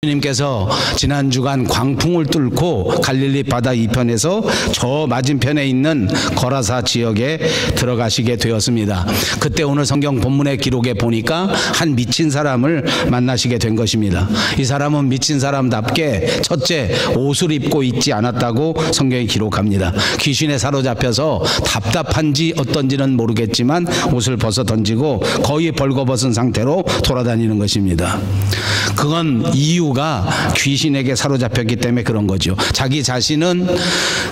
예수님께서 지난 주간 광풍을 뚫고 갈릴리 바다 이편에서 저 맞은편에 있는 거라사 지역에 들어가시게 되었습니다. 그때 오늘 성경 본문의 기록에 보니까 한 미친 사람을 만나시게 된 것입니다. 이 사람은 미친 사람답게 첫째, 옷을 입고 있지 않았다고 성경이 기록합니다. 귀신에 사로잡혀서 답답한지 어떤지는 모르겠지만 옷을 벗어 던지고 거의 벌거벗은 상태로 돌아다니는 것입니다. 그건 이유가 귀신에게 사로잡혔기 때문에 그런 거죠. 자기 자신은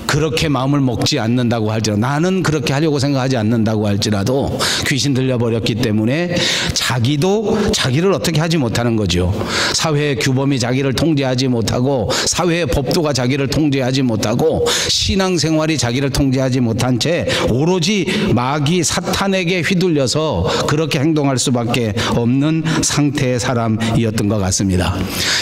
그렇게 마음을 먹지 않는다고 할지라도, 나는 그렇게 하려고 생각하지 않는다고 할지라도 귀신 들려버렸기 때문에 자기도 자기를 어떻게 하지 못하는 거죠. 사회의 규범이 자기를 통제하지 못하고, 사회의 법도가 자기를 통제하지 못하고, 신앙생활이 자기를 통제하지 못한 채 오로지 마귀 사탄에게 휘둘려서 그렇게 행동할 수밖에 없는 상태의 사람이었던 것 같습니다.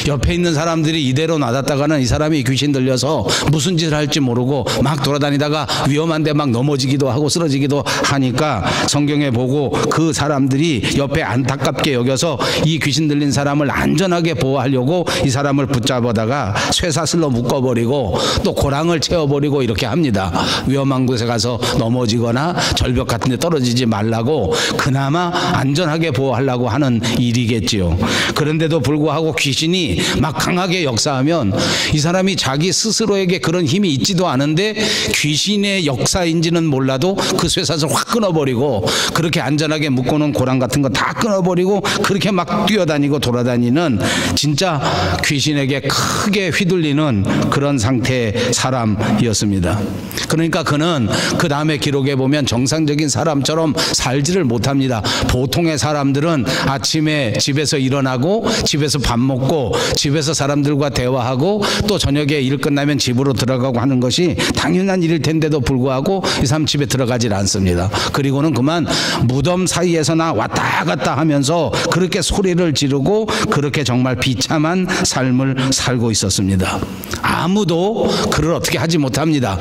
옆에 있는 사람들이 이대로 놔뒀다가는 이 사람이 귀신 들려서 무슨 짓을 할지 모르고 막 돌아다니다가 위험한데 막 넘어지기도 하고 쓰러지기도 하니까 성경에 보고 그 사람들이 옆에 안타깝게 여겨서 이 귀신 들린 사람을 안전하게 보호하려고 이 사람을 붙잡아다가 쇠사슬로 묶어버리고 또 고랑을 채워버리고 이렇게 합니다. 위험한 곳에 가서 넘어지거나 절벽 같은 데 떨어지지 말라고 그나마 안전하게 보호하려고 하는 일이겠지요. 그런데도 불구하고 귀신이 막 강하게 역사하면 이 사람이 자기 스스로에게 그런 힘이 있지도 않은데 귀신의 역사인지는 몰라도 그 쇠사슬을 확 끊어버리고 그렇게 안전하게 묶어놓은 고랑 같은 거 다 끊어버리고 그렇게 막 뛰어다니고 돌아다니는 진짜 귀신에게 크게 휘둘리는 그런 상태의 사람이었습니다. 그러니까 그는 그 다음에 기록에 보면 정상적인 사람처럼 살지를 못합니다. 보통의 사람들은 아침에 집에서 일어나고 집에서 밥 먹고 집에서 사람들과 대화하고 또 저녁에 일 끝나면 집으로 들어가고 하는 것이 당연한 일일 텐데도 불구하고 이 사람 집에 들어가질 않습니다. 그리고는 그만 무덤 사이에서나 왔다 갔다 하면서 그렇게 소리를 지르고 그렇게 정말 비참한 삶을 살고 있었습니다. 아무도 그를 어떻게 하지 못합니다.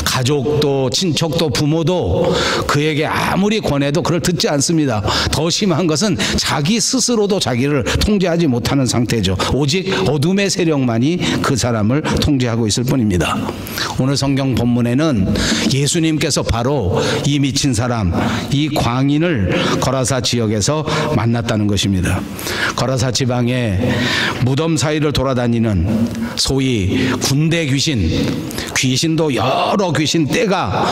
가족도 친척도 부모도 그에게 아무리 권해도 그를 듣지 않습니다. 더 심한 것은 자기 스스로도 자기를 통제하지 못하는 상태죠. 오직 어둠의 세력만이 그 사람을 통제하고 있을 뿐입니다. 오늘 성경 본문에는 예수님께서 바로 이 미친 사람, 이 광인을 거라사 지역에서 만났다는 것입니다. 거라사 지방에 무덤 사이를 돌아다니는 소위 군대 귀신, 귀신도 여러 귀신 떼가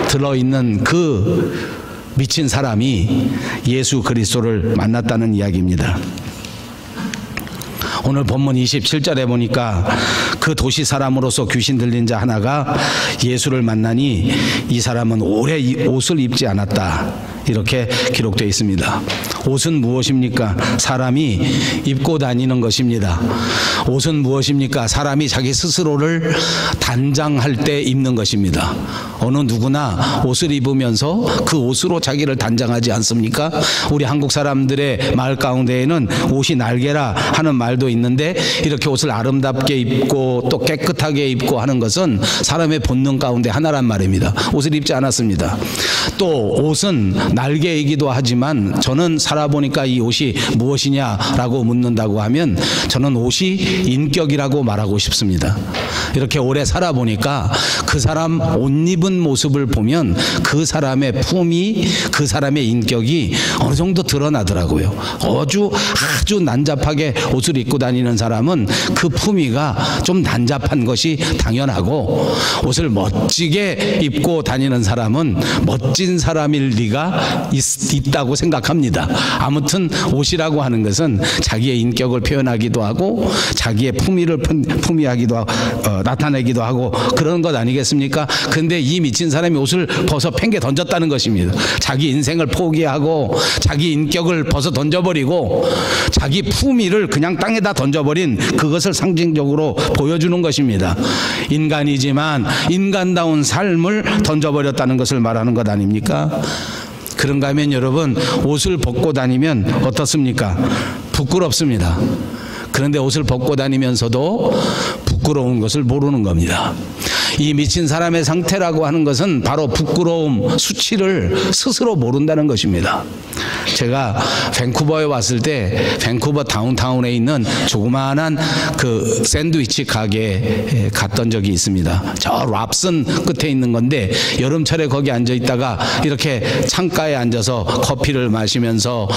들어있는 그 미친 사람이 예수 그리스도를 만났다는 이야기입니다. 오늘 본문 27절에 보니까 그 도시 사람으로서 귀신 들린 자 하나가 예수를 만나니 이 사람은 오래 옷을 입지 않았다, 이렇게 기록되어 있습니다. 옷은 무엇입니까? 사람이 입고 다니는 것입니다. 옷은 무엇입니까? 사람이 자기 스스로를 단장할 때 입는 것입니다. 어느 누구나 옷을 입으면서 그 옷으로 자기를 단장하지 않습니까? 우리 한국 사람들의 말 가운데에는 옷이 날개라 하는 말도 있는데, 이렇게 옷을 아름답게 입고 또 깨끗하게 입고 하는 것은 사람의 본능 가운데 하나란 말입니다. 옷을 입지 않았습니다. 또 옷은 날개이기도 하지만, 저는 살아보니까 이 옷이 무엇이냐라고 묻는다고 하면 저는 옷이 인격이라고 말하고 싶습니다. 이렇게 오래 살아보니까 그 사람 옷 입은 모습을 보면 그 사람의 품위, 그 사람의 인격이 어느 정도 드러나더라고요. 아주 난잡하게 옷을 입고 다니는 사람은 그 품위가 좀 난잡한 것이 당연하고, 옷을 멋지게 입고 다니는 사람은 멋진 사람일 리가 있다고 생각합니다. 아무튼 옷이라고 하는 것은 자기의 인격을 표현하기도 하고 자기의 품위를 품위하기도 하고 나타내기도 하고 그런 것 아니겠습니까? 근데 이 미친 사람이 옷을 벗어 팽개 던졌다는 것입니다. 자기 인생을 포기하고 자기 인격을 벗어 던져버리고 자기 품위를 그냥 땅에다 던져버린 그것을 상징적으로 보여주는 것입니다. 인간이지만 인간다운 삶을 던져버렸다는 것을 말하는 것 아닙니까? 그런가 하면 여러분, 옷을 벗고 다니면 어떻습니까? 부끄럽습니다. 그런데 옷을 벗고 다니면서도 부끄러운 것을 모르는 겁니다. 이 미친 사람의 상태라고 하는 것은 바로 부끄러움, 수치를 스스로 모른다는 것입니다. 제가 밴쿠버에 왔을 때 밴쿠버 다운타운에 있는 조그마한 그 샌드위치 가게에 갔던 적이 있습니다. 저 랍슨 끝에 있는 건데 여름철에 거기 앉아 있다가 이렇게 창가에 앉아서 커피를 마시면서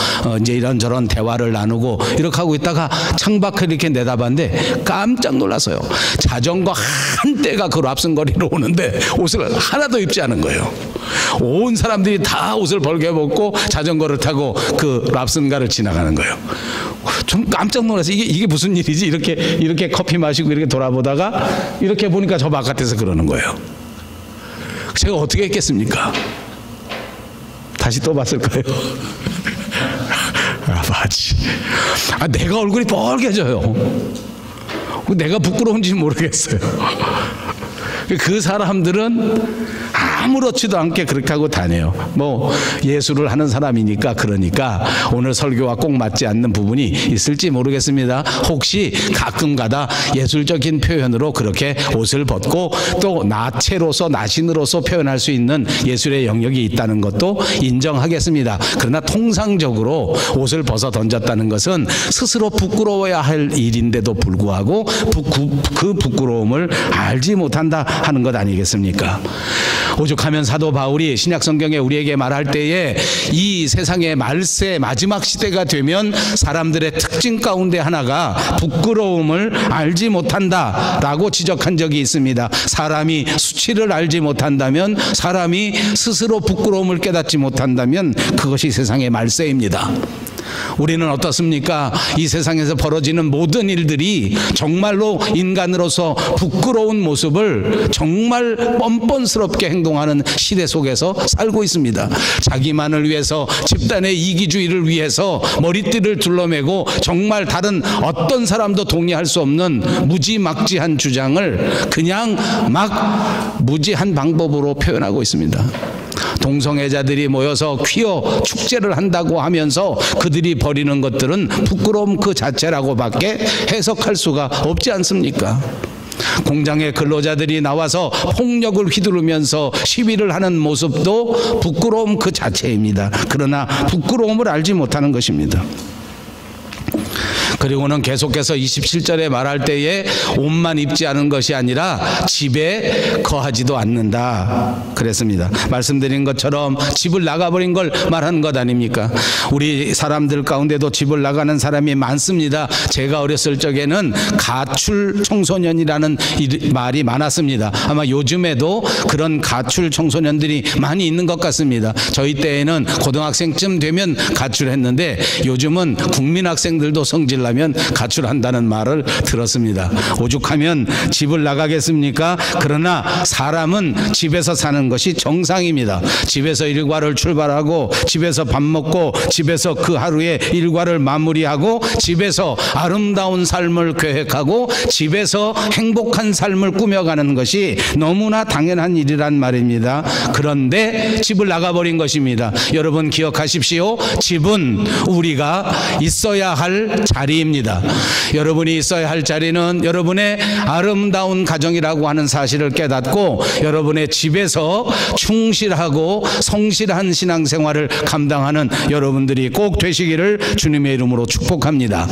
이제 이런저런 대화를 나누고 이렇게 하고 있다가 창밖을 이렇게 내다봤는데 깜짝 놀랐어요. 자전거 한 대가 그 랍슨 거리로 오는데 옷을 하나도 입지 않은 거예요. 온 사람들이 다 옷을 벌게 벗고 자전거를 타고 그 랍슨가를 지나가는 거예요. 좀 깜짝 놀라서 이게 무슨 일이지? 이렇게 커피 마시고 이렇게 돌아보다가 이렇게 보니까 저 바깥에서 그러는 거예요. 제가 어떻게 했겠습니까? 다시 또 봤을 거예요. 맞지. 내가 얼굴이 빨개져요. 내가 부끄러운지 모르겠어요. 그 사람들은 아무렇지도 않게 그렇게 하고 다녀요. 뭐 예술을 하는 사람이니까 그러니까 오늘 설교와 꼭 맞지 않는 부분이 있을지 모르겠습니다. 혹시 가끔가다 예술적인 표현으로 그렇게 옷을 벗고 또 나체로서 나신으로서 표현할 수 있는 예술의 영역이 있다는 것도 인정하겠습니다. 그러나 통상적으로 옷을 벗어 던졌다는 것은 스스로 부끄러워야 할 일인데도 불구하고 그 부끄러움을 알지 못한다 하는 것 아니겠습니까? 오죽하면 사도 바울이 신약 성경에 우리에게 말할 때에 이 세상의 말세 마지막 시대가 되면 사람들의 특징 가운데 하나가 부끄러움을 알지 못한다라고 지적한 적이 있습니다. 사람이 수치를 알지 못한다면, 사람이 스스로 부끄러움을 깨닫지 못한다면 그것이 세상의 말세입니다. 우리는 어떻습니까? 이 세상에서 벌어지는 모든 일들이 정말로 인간으로서 부끄러운 모습을 정말 뻔뻔스럽게 행동하는 시대 속에서 살고 있습니다. 자기만을 위해서, 집단의 이기주의를 위해서 머리띠를 둘러매고 정말 다른 어떤 사람도 동의할 수 없는 무지막지한 주장을 그냥 막 무지한 방법으로 표현하고 있습니다. 동성애자들이 모여서 퀴어 축제를 한다고 하면서 그들이 벌이는 것들은 부끄러움 그 자체라고밖에 해석할 수가 없지 않습니까? 공장의 근로자들이 나와서 폭력을 휘두르면서 시위를 하는 모습도 부끄러움 그 자체입니다. 그러나 부끄러움을 알지 못하는 것입니다. 그리고는 계속해서 27절에 말할 때에 옷만 입지 않은 것이 아니라 집에 거하지도 않는다 그랬습니다. 말씀드린 것처럼 집을 나가버린 걸 말하는 것 아닙니까? 우리 사람들 가운데도 집을 나가는 사람이 많습니다. 제가 어렸을 적에는 가출 청소년이라는 말이 많았습니다. 아마 요즘에도 그런 가출 청소년들이 많이 있는 것 같습니다. 저희 때에는 고등학생쯤 되면 가출했는데 요즘은 국민학생들도 성질나면 가출한다는 말을 들었습니다. 오죽하면 집을 나가겠습니까? 그러나 사람은 집에서 사는 것이 정상입니다. 집에서 일과를 출발하고 집에서 밥 먹고 집에서 그 하루의 일과를 마무리하고 집에서 아름다운 삶을 계획하고 집에서 행복한 삶을 꾸며가는 것이 너무나 당연한 일이란 말입니다. 그런데 집을 나가버린 것입니다. 여러분 기억하십시오. 집은 우리가 있어야 할 자리입니다. 여러분이 있어야 할 자리는 여러분의 아름다운 가정이라고 하는 사실을 깨닫고 여러분의 집에서 충실하고 성실한 신앙생활을 감당하는 여러분들이 꼭 되시기를 주님의 이름으로 축복합니다.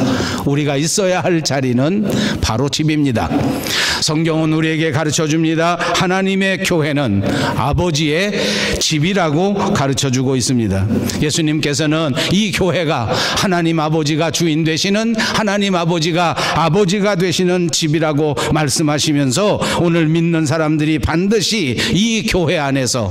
우리가 있어야 할 자리는 바로 집입니다. 성경은 우리에게 가르쳐 줍니다. 하나님의 교회는 아버지의 집이라고 가르쳐 주고 있습니다. 예수님께서는 이 교회가 하나님 아버지가 주인 되시는, 하나님 아버지가 되시는 집이라고 말씀하시면서 오늘 믿는 사람들이 반드시 이 교회 안에서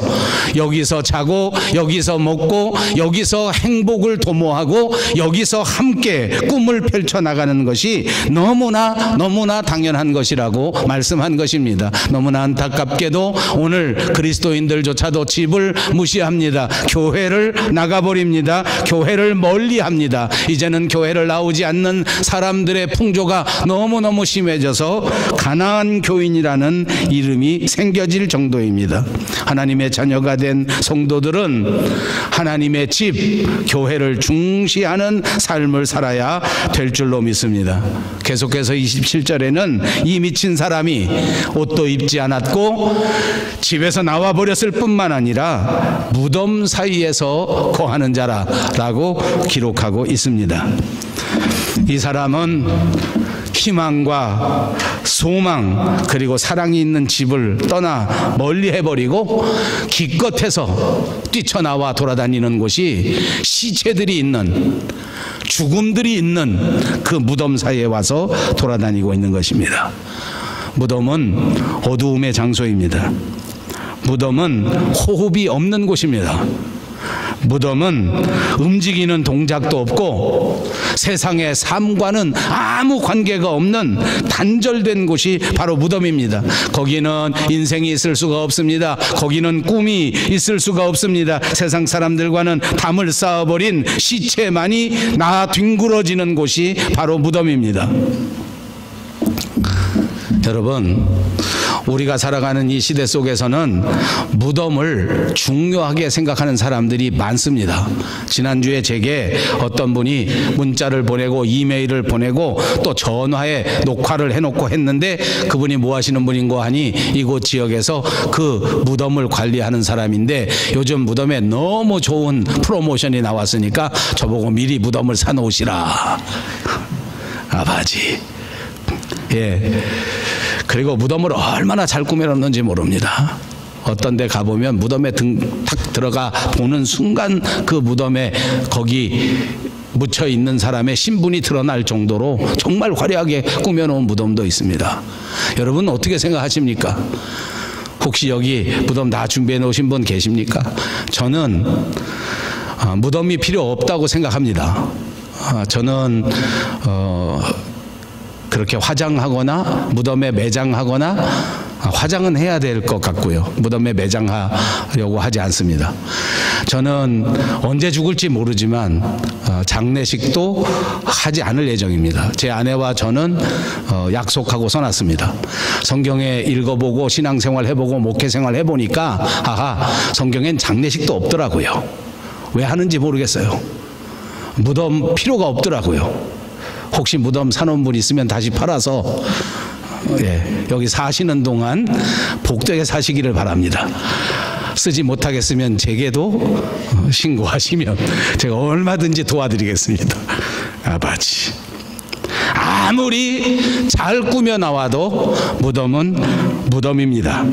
여기서 자고 여기서 먹고 여기서 행복을 도모하고 여기서 함께 꿈을 펼쳐나가는 것이 너무나 당연한 것이라고 말씀한 것입니다. 너무나 안타깝게도 오늘 그리스도인들조차도 집을 무시합니다. 교회를 나가버립니다. 교회를 멀리합니다. 이제는 교회를 나오지 않는 하는 사람들의 풍조가 너무너무 심해져서 가나안 교인이라는 이름이 생겨질 정도입니다. 하나님의 자녀가 된 성도들은 하나님의 집, 교회를 중시하는 삶을 살아야 될 줄로 믿습니다. 계속해서 27절에는 이 미친 사람이 옷도 입지 않았고 집에서 나와 버렸을 뿐만 아니라 무덤 사이에서 거하는 자라라고 기록하고 있습니다. 이 사람은 희망과 소망 그리고 사랑이 있는 집을 떠나 멀리 해버리고 기껏해서 뛰쳐나와 돌아다니는 곳이 시체들이 있는, 죽음들이 있는 그 무덤 사이에 와서 돌아다니고 있는 것입니다. 무덤은 어두움의 장소입니다. 무덤은 호흡이 없는 곳입니다. 무덤은 움직이는 동작도 없고 세상의 삶과는 아무 관계가 없는 단절된 곳이 바로 무덤입니다. 거기는 인생이 있을 수가 없습니다. 거기는 꿈이 있을 수가 없습니다. 세상 사람들과는 담을 쌓아버린 시체만이 뒹굴어지는 곳이 바로 무덤입니다. 여러분, 우리가 살아가는 이 시대 속에서는 무덤을 중요하게 생각하는 사람들이 많습니다. 지난주에 제게 어떤 분이 문자를 보내고 이메일을 보내고 또 전화에 녹화를 해놓고 했는데 그분이 뭐 하시는 분인고 하니 이곳 지역에서 그 무덤을 관리하는 사람인데 요즘 무덤에 너무 좋은 프로모션이 나왔으니까 저보고 미리 무덤을 사놓으시라. 아버지. 예. 그리고 무덤을 얼마나 잘 꾸며놨는지 모릅니다. 어떤 데 가보면 무덤에 탁 들어가 보는 순간 그 무덤에 거기 묻혀 있는 사람의 신분이 드러날 정도로 정말 화려하게 꾸며놓은 무덤도 있습니다. 여러분 어떻게 생각하십니까? 혹시 여기 무덤 다 준비해 놓으신 분 계십니까? 저는 무덤이 필요 없다고 생각합니다. 저는 그렇게 화장하거나 무덤에 매장하거나 화장은 해야 될 것 같고요. 무덤에 매장하려고 하지 않습니다. 저는 언제 죽을지 모르지만 장례식도 하지 않을 예정입니다. 제 아내와 저는 약속하고 써놨습니다. 성경에 읽어보고 신앙생활 해보고 목회생활 해보니까 성경엔 장례식도 없더라고요. 왜 하는지 모르겠어요. 무덤 필요가 없더라고요. 혹시 무덤 사놓은 분 있으면 다시 팔아서 여기 사시는 동안 복되게 사시기를 바랍니다. 쓰지 못하겠으면 제게도 신고하시면 제가 얼마든지 도와드리겠습니다. 아버지. 아무리 잘 꾸며 나와도 무덤은 무덤입니다.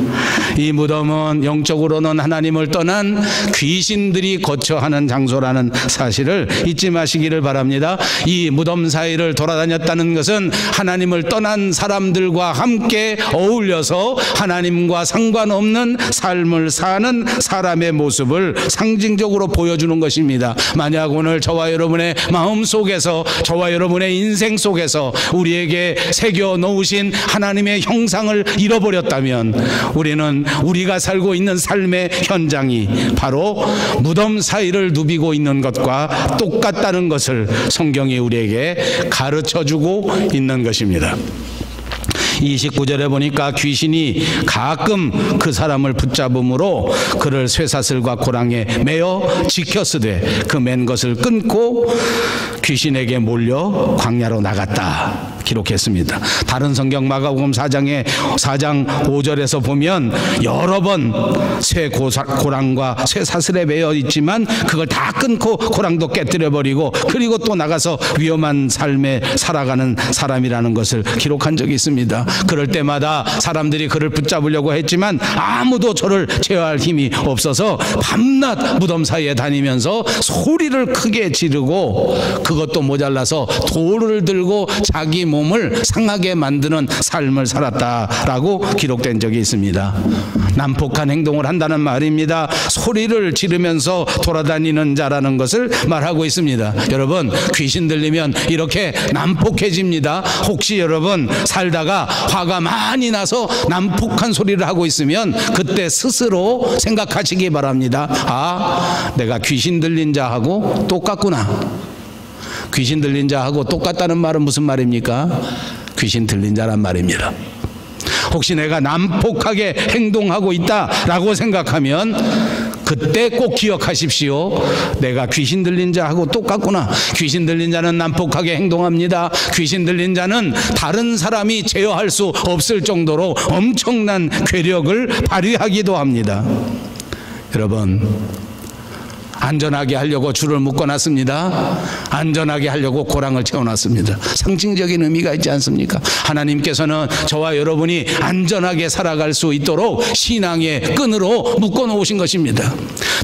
이 무덤은 영적으로는 하나님을 떠난 귀신들이 거처하는 장소라는 사실을 잊지 마시기를 바랍니다. 이 무덤 사이를 돌아다녔다는 것은 하나님을 떠난 사람들과 함께 어울려서 하나님과 상관없는 삶을 사는 사람의 모습을 상징적으로 보여주는 것입니다. 만약 오늘 저와 여러분의 마음 속에서, 저와 여러분의 인생 속에서 우리에게 새겨 놓으신 하나님의 형상을 잃어버렸다면 우리는 우리가 살고 있는 삶의 현장이 바로 무덤 사이를 누비고 있는 것과 똑같다는 것을 성경이 우리에게 가르쳐주고 있는 것입니다. 29절에 보니까 귀신이 가끔 그 사람을 붙잡음으로 그를 쇠사슬과 고랑에 매어 지켰으되 그 맨 것을 끊고 귀신에게 몰려 광야로 나갔다 기록했습니다. 다른 성경 마가복음 4장 5절에서 보면 여러 번 쇠 고랑과 쇠 사슬에 매여 있지만 그걸 다 끊고 고랑도 깨뜨려 버리고 그리고 또 나가서 위험한 삶에 살아가는 사람이라는 것을 기록한 적이 있습니다. 그럴 때마다 사람들이 그를 붙잡으려고 했지만 아무도 저를 제어할 힘이 없어서 밤낮 무덤 사이에 다니면서 소리를 크게 지르고 그것도 모자라서 돌을 들고 자기 몸을 상하게 만드는 삶을 살았다라고 기록된 적이 있습니다. 난폭한 행동을 한다는 말입니다. 소리를 지르면서 돌아다니는 자라는 것을 말하고 있습니다. 여러분, 귀신 들리면 이렇게 난폭해집니다. 혹시 여러분 살다가 화가 많이 나서 난폭한 소리를 하고 있으면 그때 스스로 생각하시기 바랍니다. 내가 귀신 들린 자하고 똑같구나. 귀신 들린 자하고 똑같다는 말은 무슨 말입니까? 귀신 들린 자란 말입니다. 혹시 내가 난폭하게 행동하고 있다라고 생각하면 그때 꼭 기억하십시오. 내가 귀신 들린 자하고 똑같구나. 귀신 들린 자는 난폭하게 행동합니다. 귀신 들린 자는 다른 사람이 제어할 수 없을 정도로 엄청난 괴력을 발휘하기도 합니다. 여러분, 안전하게 하려고 줄을 묶어놨습니다. 안전하게 하려고 고랑을 채워놨습니다. 상징적인 의미가 있지 않습니까? 하나님께서는 저와 여러분이 안전하게 살아갈 수 있도록 신앙의 끈으로 묶어놓으신 것입니다.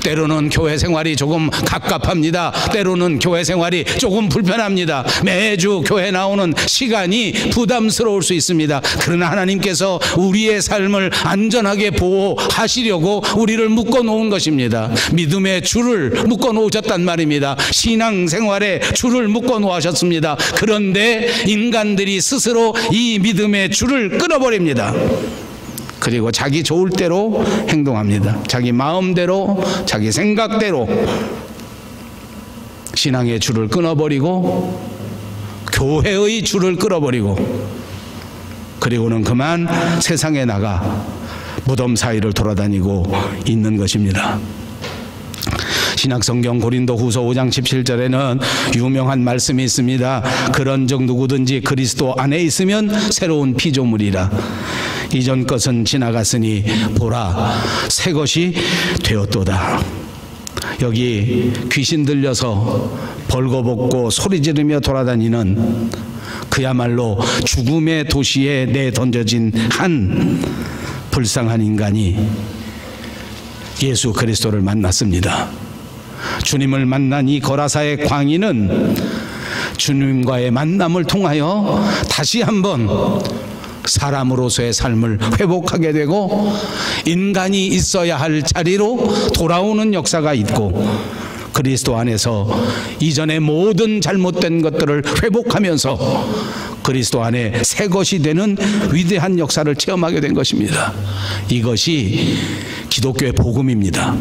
때로는 교회 생활이 조금 갑갑합니다. 때로는 교회 생활이 조금 불편합니다. 매주 교회 나오는 시간이 부담스러울 수 있습니다. 그러나 하나님께서 우리의 삶을 안전하게 보호하시려고 우리를 묶어놓은 것입니다. 믿음의 줄을 묶어 놓으셨단 말입니다. 신앙생활에 줄을 묶어 놓으셨습니다. 그런데 인간들이 스스로 이 믿음의 줄을 끊어버립니다. 그리고 자기 좋을 대로 행동합니다. 자기 마음대로, 자기 생각대로 신앙의 줄을 끊어버리고 교회의 줄을 끊어버리고 그리고는 그만 세상에 나가 무덤 사이를 돌아다니고 있는 것입니다. 신약성경 고린도후서 5장 17절에는 유명한 말씀이 있습니다. 그런즉 누구든지 그리스도 안에 있으면 새로운 피조물이라. 이전 것은 지나갔으니 보라 새 것이 되었도다. 여기 귀신 들려서 벌거벗고 소리 지르며 돌아다니는 그야말로 죽음의 도시에 내던져진 한 불쌍한 인간이 예수 그리스도를 만났습니다. 주님을 만난 이 거라사의 광인은 주님과의 만남을 통하여 다시 한번 사람으로서의 삶을 회복하게 되고 인간이 있어야 할 자리로 돌아오는 역사가 있고 그리스도 안에서 이전의 모든 잘못된 것들을 회복하면서 그리스도 안에 새 것이 되는 위대한 역사를 체험하게 된 것입니다. 이것이 기독교의 복음입니다.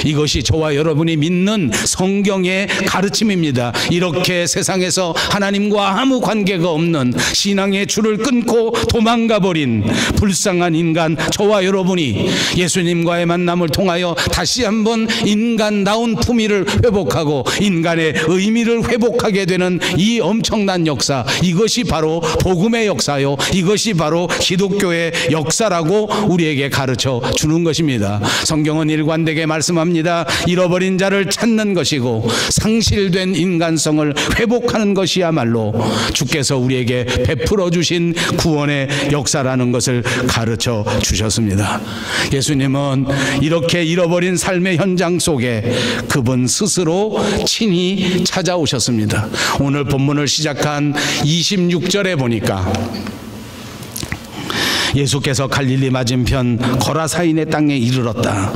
이것이 저와 여러분이 믿는 성경의 가르침입니다. 이렇게 세상에서 하나님과 아무 관계가 없는 신앙의 줄을 끊고 도망가 버린 불쌍한 인간 저와 여러분이 예수님과의 만남을 통하여 다시 한번 인간다운 품위를 회복하고 인간의 의미를 회복하게 되는 이 엄청난 역사, 이것이 바로 복음의 역사요, 이것이 바로 기독교의 역사라고 우리에게 가르쳐 주는 것입니다. 성경은 일관되게 말씀합니다. 잃어버린 자를 찾는 것이고 상실된 인간성을 회복하는 것이야말로 주께서 우리에게 베풀어 주신 구원의 역사라는 것을 가르쳐 주셨습니다. 예수님은 이렇게 잃어버린 삶의 현장 속에 그분 스스로 친히 찾아오셨습니다. 오늘 본문을 시작한 26절에 보니까 예수께서 갈릴리 맞은편 거라사인의 땅에 이르렀다.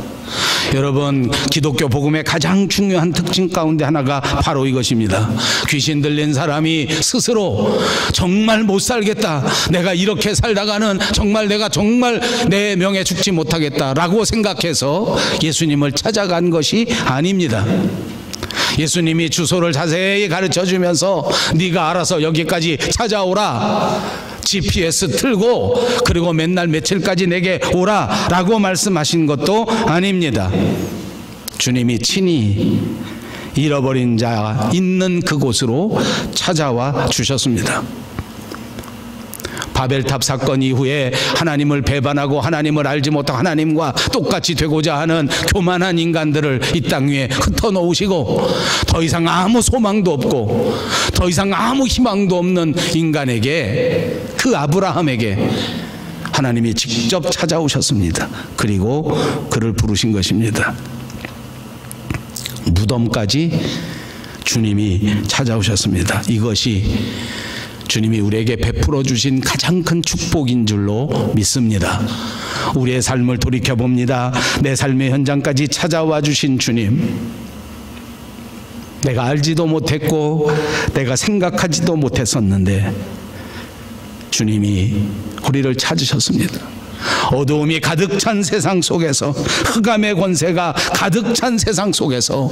여러분, 기독교 복음의 가장 중요한 특징 가운데 하나가 바로 이것입니다. 귀신 들린 사람이 스스로 정말 못 살겠다, 내가 이렇게 살다가는 내가 정말 내 명예 죽지 못하겠다라고 생각해서 예수님을 찾아간 것이 아닙니다. 예수님이 주소를 자세히 가르쳐주면서 네가 알아서 여기까지 찾아오라, GPS 틀고 그리고 맨날 며칠까지 내게 오라 라고 말씀하신 것도 아닙니다. 주님이 친히 잃어버린 자 있는 그곳으로 찾아와 주셨습니다. 바벨탑 사건 이후에 하나님을 배반하고 하나님을 알지 못하고 하나님과 똑같이 되고자 하는 교만한 인간들을 이 땅 위에 흩어놓으시고 더 이상 아무 소망도 없고 더 이상 아무 희망도 없는 인간에게, 그 아브라함에게 하나님이 직접 찾아오셨습니다. 그리고 그를 부르신 것입니다. 무덤까지 주님이 찾아오셨습니다. 이것이 주님이 우리에게 베풀어 주신 가장 큰 축복인 줄로 믿습니다. 우리의 삶을 돌이켜봅니다. 내 삶의 현장까지 찾아와 주신 주님, 내가 알지도 못했고 내가 생각하지도 못했었는데 주님이 우리를 찾으셨습니다. 어두움이 가득 찬 세상 속에서, 흑암의 권세가 가득 찬 세상 속에서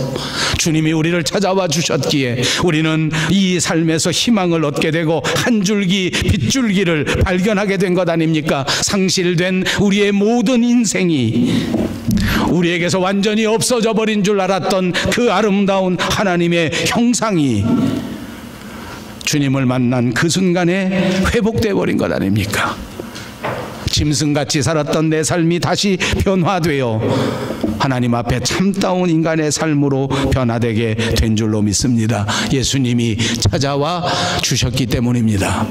주님이 우리를 찾아와 주셨기에 우리는 이 삶에서 희망을 얻게 되고 한 줄기 빗줄기를 발견하게 된 것 아닙니까? 상실된 우리의 모든 인생이, 우리에게서 완전히 없어져 버린 줄 알았던 그 아름다운 하나님의 형상이 주님을 만난 그 순간에 회복되어 버린 것 아닙니까? 짐승같이 살았던 내 삶이 다시 변화되어 하나님 앞에 참다운 인간의 삶으로 변화되게 된 줄로 믿습니다. 예수님이 찾아와 주셨기 때문입니다.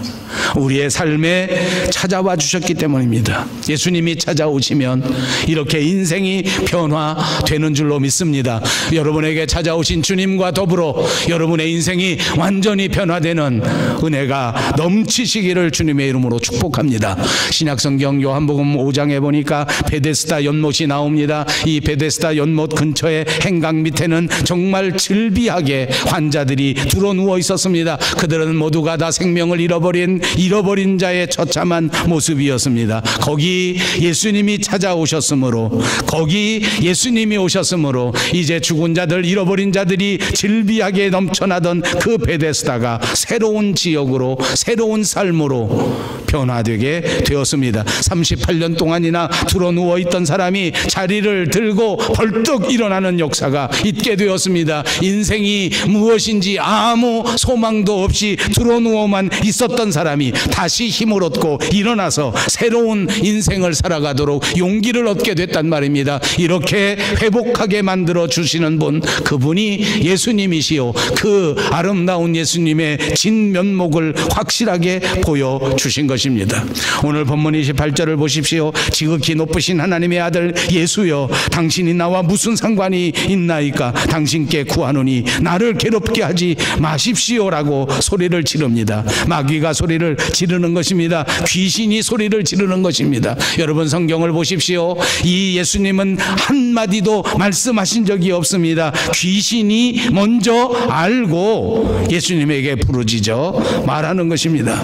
우리의 삶에 찾아와 주셨기 때문입니다. 예수님이 찾아오시면 이렇게 인생이 변화되는 줄로 믿습니다. 여러분에게 찾아오신 주님과 더불어 여러분의 인생이 완전히 변화되는 은혜가 넘치시기를 주님의 이름으로 축복합니다. 신약성경 요한복음 5장에 보니까 베데스다 연못이 나옵니다. 이 베데스다 연못 근처의 행각 밑에는 정말 즐비하게 환자들이 드러누워 있었습니다. 그들은 모두가 다 생명을 잃어버린 자의 처참한 모습이었습니다. 거기 예수님이 찾아오셨으므로, 거기 예수님이 오셨으므로 이제 죽은 자들, 잃어버린 자들이 즐비하게 넘쳐나던 그 베데스다가 새로운 지역으로, 새로운 삶으로 변화되게 되었습니다. 38년 동안이나 드러누워 있던 사람이 자리를 들고 벌떡 일어나는 역사가 있게 되었습니다. 인생이 무엇인지 아무 소망도 없이 드러누워만 있었던 사람이 다시 힘을 얻고 일어나서 새로운 인생을 살아가도록 용기를 얻게 됐단 말입니다. 이렇게 회복하게 만들어 주시는 분, 그분이 예수님이시요, 그 아름다운 예수님의 진면목을 확실하게 보여주신 것입니다. 오늘 본문 28절을 보십시오. 지극히 높으신 하나님의 아들 예수여, 당신이 나와 무슨 상관이 있나이까? 당신께 구하노니 나를 괴롭게 하지 마십시오라고 소리를 지릅니다. 마귀가 소리를 지르는 것입니다. 귀신이 소리를 지르는 것입니다. 여러분, 성경을 보십시오. 이 예수님은 한마디도 말씀하신 적이 없습니다. 귀신이 먼저 알고 예수님에게 부르짖어 말하는 것입니다.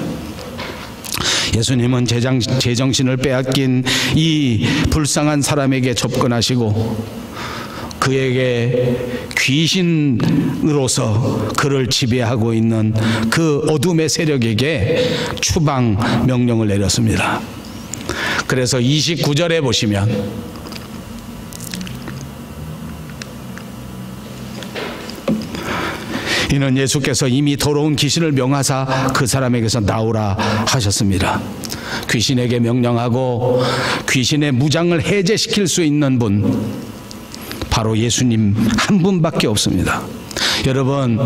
예수님은 제정신을 빼앗긴 이 불쌍한 사람에게 접근하시고 그에게 귀신으로서 그를 지배하고 있는 그 어둠의 세력에게 추방 명령을 내렸습니다. 그래서 29절에 보시면 이는 예수께서 이미 더러운 귀신을 명하사 그 사람에게서 나오라 하셨습니다. 귀신에게 명령하고 귀신의 무장을 해제시킬 수 있는 분, 바로 예수님 한 분밖에 없습니다. 여러분,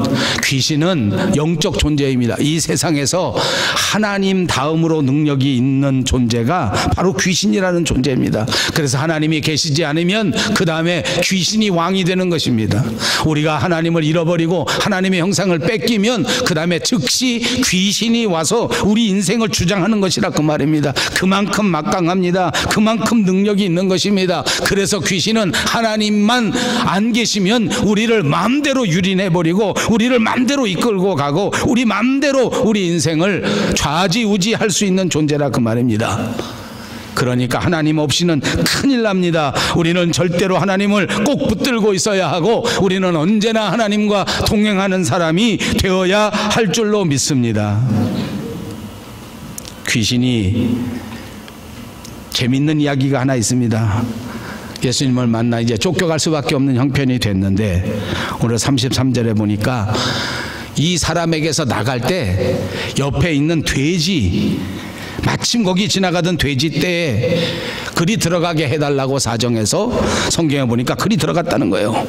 귀신은 영적 존재입니다. 이 세상에서 하나님 다음으로 능력이 있는 존재가 바로 귀신이라는 존재입니다. 그래서 하나님이 계시지 않으면 그 다음에 귀신이 왕이 되는 것입니다. 우리가 하나님을 잃어버리고 하나님의 형상을 뺏기면 그 다음에 즉시 귀신이 와서 우리 인생을 주장하는 것이라 그 말입니다. 그만큼 막강합니다. 그만큼 능력이 있는 것입니다. 그래서 귀신은 하나님만 안 계시면 우리를 마음대로 유린해버리고 우리를 마음대로 이끌고 가고 우리 마음대로 우리 인생을 좌지우지할 수 있는 존재라 그 말입니다. 그러니까 하나님 없이는 큰일 납니다. 우리는 절대로 하나님을 꼭 붙들고 있어야 하고 우리는 언제나 하나님과 동행하는 사람이 되어야 할 줄로 믿습니다. 귀신이 재밌는 이야기가 하나 있습니다. 예수님을 만나 이제 쫓겨갈 수밖에 없는 형편이 됐는데 오늘 33절에 보니까 이 사람에게서 나갈 때 옆에 있는 돼지, 마침 거기 지나가던 돼지 떼에 그리 들어가게 해달라고 사정해서 성경에 보니까 그리 들어갔다는 거예요.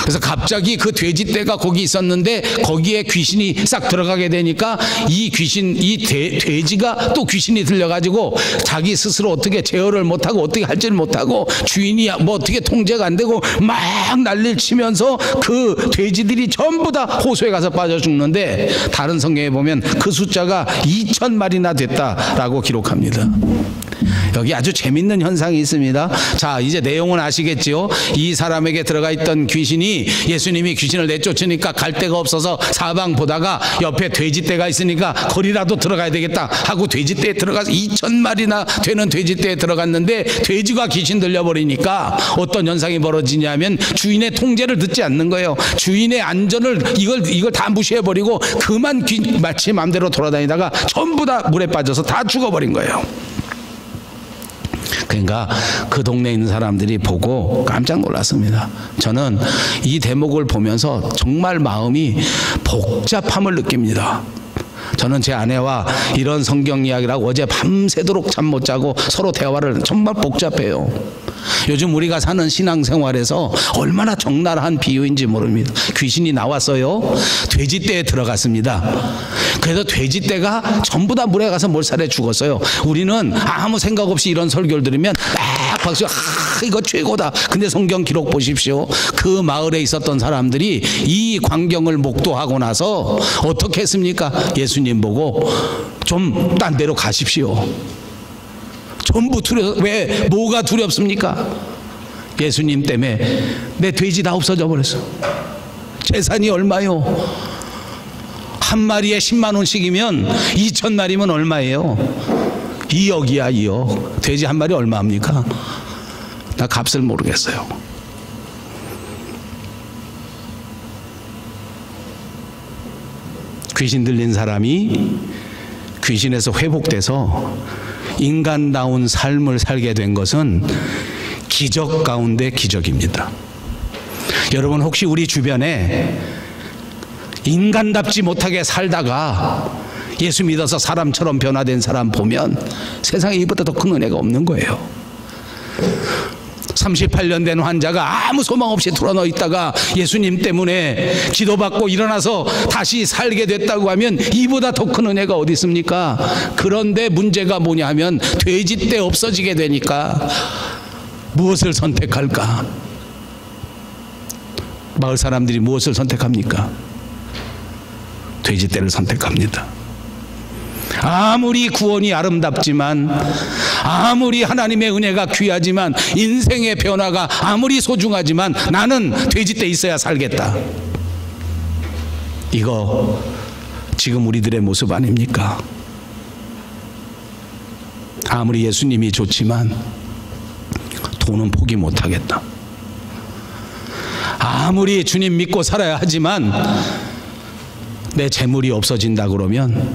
그래서 갑자기 그 돼지떼가 거기 있었는데 거기에 귀신이 싹 들어가게 되니까 이 귀신, 이 돼지가 또 귀신이 들려가지고 자기 스스로 어떻게 제어를 못하고 어떻게 할지를 못하고 주인이 뭐 어떻게 통제가 안 되고 막 난리를 치면서 그 돼지들이 전부 다 호수에 가서 빠져 죽는데 다른 성경에 보면 그 숫자가 2,000마리나 됐다라고 기록합니다. 여기 아주 재밌는 현상이 있습니다. 자, 이제 내용은 아시겠지요? 이 사람에게 들어가 있던 귀신이 예수님이 귀신을 내쫓으니까 갈 데가 없어서 사방 보다가 옆에 돼지떼가 있으니까 거리라도 들어가야 되겠다 하고 돼지떼에 들어가서 2,000마리나 되는 돼지떼에 들어갔는데 돼지가 귀신 들려버리니까 어떤 현상이 벌어지냐면 주인의 통제를 듣지 않는 거예요. 주인의 안전을 이걸 다 무시해버리고 그만 마치 마음대로 돌아다니다가 전부 다 물에 빠져서 다 죽어버린 거예요. 그러니까 그 동네에 있는 사람들이 보고 깜짝 놀랐습니다. 저는 이 대목을 보면서 정말 마음이 복잡함을 느낍니다. 저는 제 아내와 이런 성경 이야기라고 어제 밤새도록 잠 못 자고 서로 대화를 정말 복잡해요. 요즘 우리가 사는 신앙생활에서 얼마나 적나라한 비유인지 모릅니다. 귀신이 나왔어요. 돼지떼에 들어갔습니다. 그래서 돼지떼가 전부 다 물에 가서 몰살해 죽었어요. 우리는 아무 생각 없이 이런 설교를 들으면 막 박수, 이거 최고다. 근데 성경 기록 보십시오. 그 마을에 있었던 사람들이 이 광경을 목도하고 나서 어떻게 했습니까? 예수님 보고 좀 딴 데로 가십시오. 전부 왜 뭐가 두렵습니까? 예수님 때문에 내 돼지 다 없어져 버렸어. 재산이 얼마요? 한 마리에 10만 원씩이면 2,000마리면 얼마예요? 2억이야 2억. 돼지 한 마리 얼마입니까? 나 값을 모르겠어요. 귀신 들린 사람이 귀신에서 회복돼서 인간다운 삶을 살게 된 것은 기적 가운데 기적입니다. 여러분 혹시 우리 주변에 인간답지 못하게 살다가 예수 믿어서 사람처럼 변화된 사람 보면 세상에 이보다 더 큰 은혜가 없는 거예요. 38년 된 환자가 아무 소망 없이 드러누워 있다가 예수님 때문에 기도받고 일어나서 다시 살게 됐다고 하면 이보다 더 큰 은혜가 어디 있습니까? 그런데 문제가 뭐냐 하면 돼지떼 없어지게 되니까 무엇을 선택할까? 마을 사람들이 무엇을 선택합니까? 돼지떼를 선택합니다. 아무리 구원이 아름답지만, 아무리 하나님의 은혜가 귀하지만, 인생의 변화가 아무리 소중하지만 나는 돼지떼 있어야 살겠다. 이거 지금 우리들의 모습 아닙니까? 아무리 예수님이 좋지만 돈은 포기 못하겠다. 아무리 주님 믿고 살아야 하지만 내 재물이 없어진다 그러면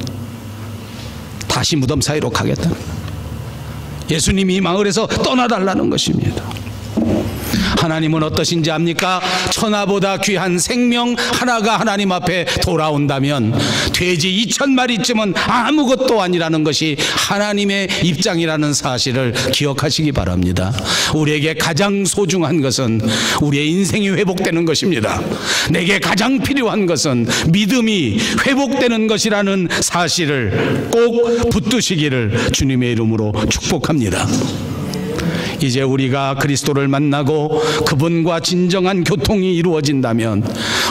다시 무덤 사이로 가겠다. 예수님이 이 마을에서 떠나달라는 것입니다. 하나님은 어떠신지 압니까? 천하보다 귀한 생명 하나가 하나님 앞에 돌아온다면 돼지 2,000마리쯤은 아무것도 아니라는 것이 하나님의 입장이라는 사실을 기억하시기 바랍니다. 우리에게 가장 소중한 것은 우리의 인생이 회복되는 것입니다. 내게 가장 필요한 것은 믿음이 회복되는 것이라는 사실을 꼭 붙드시기를 주님의 이름으로 축복합니다. 이제 우리가 그리스도를 만나고 그분과 진정한 교통이 이루어진다면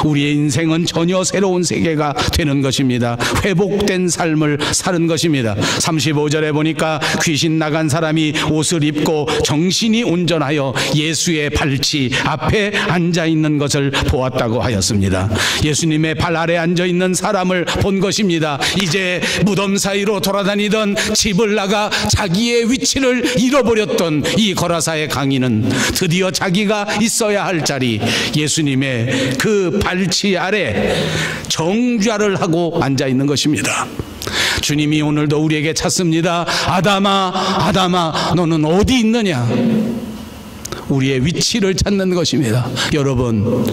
우리의 인생은 전혀 새로운 세계가 되는 것입니다. 회복된 삶을 사는 것입니다. 35절에 보니까 귀신 나간 사람이 옷을 입고 정신이 온전하여 예수의 발치 앞에 앉아있는 것을 보았다고 하였습니다. 예수님의 발 아래 앉아있는 사람을 본 것입니다. 이제 무덤 사이로 돌아다니던 집을 나가 자기의 위치를 잃어버렸던 이 거라사의 강인은 드디어 자기가 있어야 할 자리, 예수님의 그 발치 아래 정좌를 하고 앉아있는 것입니다. 주님이 오늘도 우리에게 찾습니다. 아담아, 아담아, 너는 어디 있느냐? 우리의 위치를 찾는 것입니다. 여러분은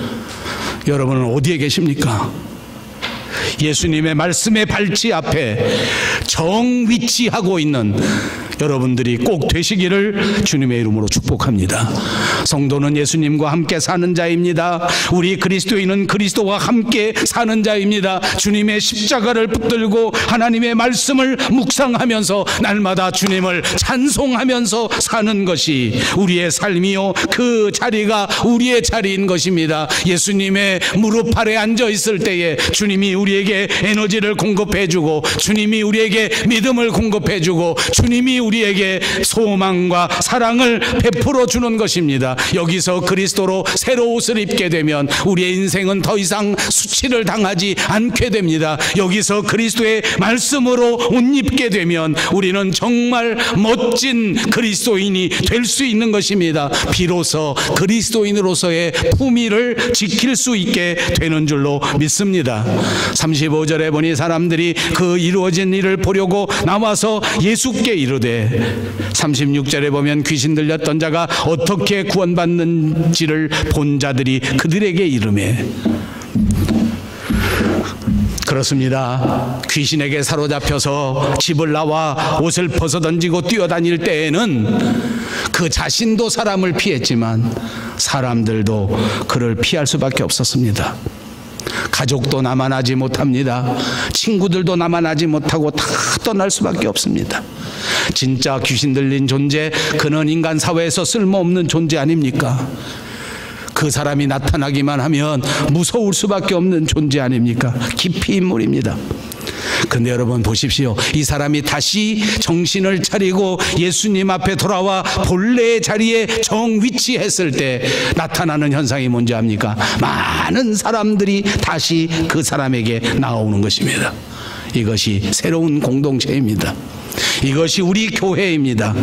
어디에 계십니까? 예수님의 말씀의 발치 앞에 정위치하고 있는 여러분들이 꼭 되시기를 주님의 이름으로 축복합니다. 성도는 예수님과 함께 사는 자입니다. 우리 그리스도인은 그리스도와 함께 사는 자입니다. 주님의 십자가를 붙들고 하나님의 말씀을 묵상하면서 날마다 주님을 찬송하면서 사는 것이 우리의 삶이요, 그 자리가 우리의 자리인 것입니다. 예수님의 무릎 아래 앉아 있을 때에 주님이 우리에게 에너지를 공급해 주고, 주님이 우리에게 믿음을 공급해 주고, 주님이 우리에게 소망과 사랑을 베풀어 주는 것입니다. 여기서 그리스도로 새로 옷을 입게 되면 우리의 인생은 더 이상 수치를 당하지 않게 됩니다. 여기서 그리스도의 말씀으로 옷 입게 되면 우리는 정말 멋진 그리스도인이 될 수 있는 것입니다. 비로소 그리스도인으로서의 품위를 지킬 수 있게 되는 줄로 믿습니다. 35절에 보니 사람들이 그 이루어진 일을 보려고 나와서 예수께 이르되, 36절에 보면 귀신 들렸던 자가 어떻게 구원받는지를 본 자들이 그들에게 이르매. 그렇습니다. 귀신에게 사로잡혀서 집을 나와 옷을 벗어던지고 뛰어다닐 때에는 그 자신도 사람을 피했지만 사람들도 그를 피할 수밖에 없었습니다. 가족도 남아나지 못합니다. 친구들도 남아나지 못하고 다 떠날 수밖에 없습니다. 진짜 귀신 들린 존재, 그는 인간 사회에서 쓸모없는 존재 아닙니까? 그 사람이 나타나기만 하면 무서울 수밖에 없는 존재 아닙니까? 깊이 인물입니다. 근데 여러분 보십시오. 이 사람이 다시 정신을 차리고 예수님 앞에 돌아와 본래의 자리에 정위치했을 때 나타나는 현상이 뭔지 압니까? 많은 사람들이 다시 그 사람에게 나오는 것입니다. 이것이 새로운 공동체입니다. 이것이 우리 교회입니다.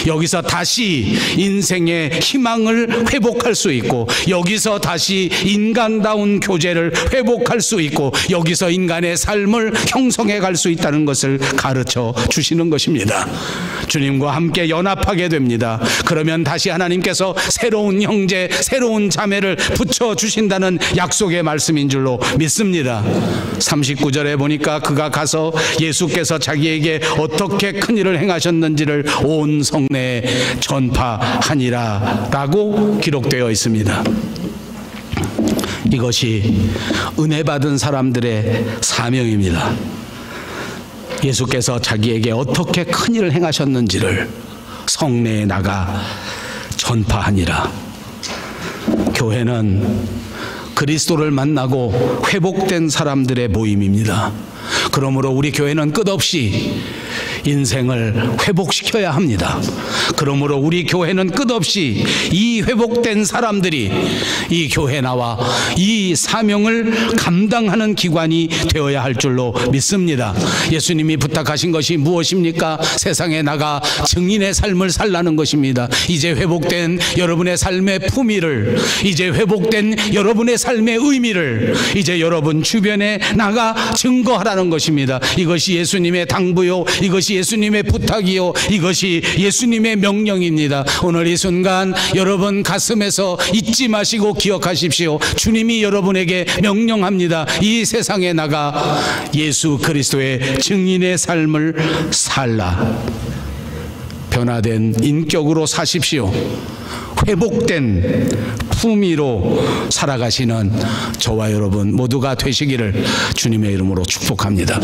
여기서 다시 인생의 희망을 회복할 수 있고, 여기서 다시 인간다운 교제를 회복할 수 있고, 여기서 인간의 삶을 형성해 갈 수 있다는 것을 가르쳐 주시는 것입니다. 주님과 함께 연합하게 됩니다. 그러면 다시 하나님께서 새로운 형제, 새로운 자매를 붙여주신다는 약속의 말씀인 줄로 믿습니다. 39절에 보니까 그가 가서 예수께서 자기에게 어떻게 큰 일을 행하셨는지를 온 성내에 전파하니라 라고 기록되어 있습니다. 이것이 은혜 받은 사람들의 사명입니다. 예수께서 자기에게 어떻게 큰 일을 행하셨는지를 성내에 나가 전파하니라. 교회는 그리스도를 만나고 회복된 사람들의 모임입니다. 그러므로 우리 교회는 끝없이 인생을 회복시켜야 합니다. 그러므로 우리 교회는 끝없이 이 회복된 사람들이 이 교회에 나와 이 사명을 감당하는 기관이 되어야 할 줄로 믿습니다. 예수님이 부탁하신 것이 무엇입니까? 세상에 나가 증인의 삶을 살라는 것입니다. 이제 회복된 여러분의 삶의 품위를, 이제 회복된 여러분의 삶의 의미를 이제 여러분 주변에 나가 증거하라는 것입니다. 이것이 예수님의 당부요, 이것이 예수님의 부탁이요, 이것이 예수님의 명령입니다. 오늘 이 순간 여러분 가슴에서 잊지 마시고 기억하십시오. 주님이 여러분에게 명령합니다. 이 세상에 나가 예수 그리스도의 증인의 삶을 살라. 변화된 인격으로 사십시오. 회복된 품위로 살아가시는 저와 여러분 모두가 되시기를 주님의 이름으로 축복합니다.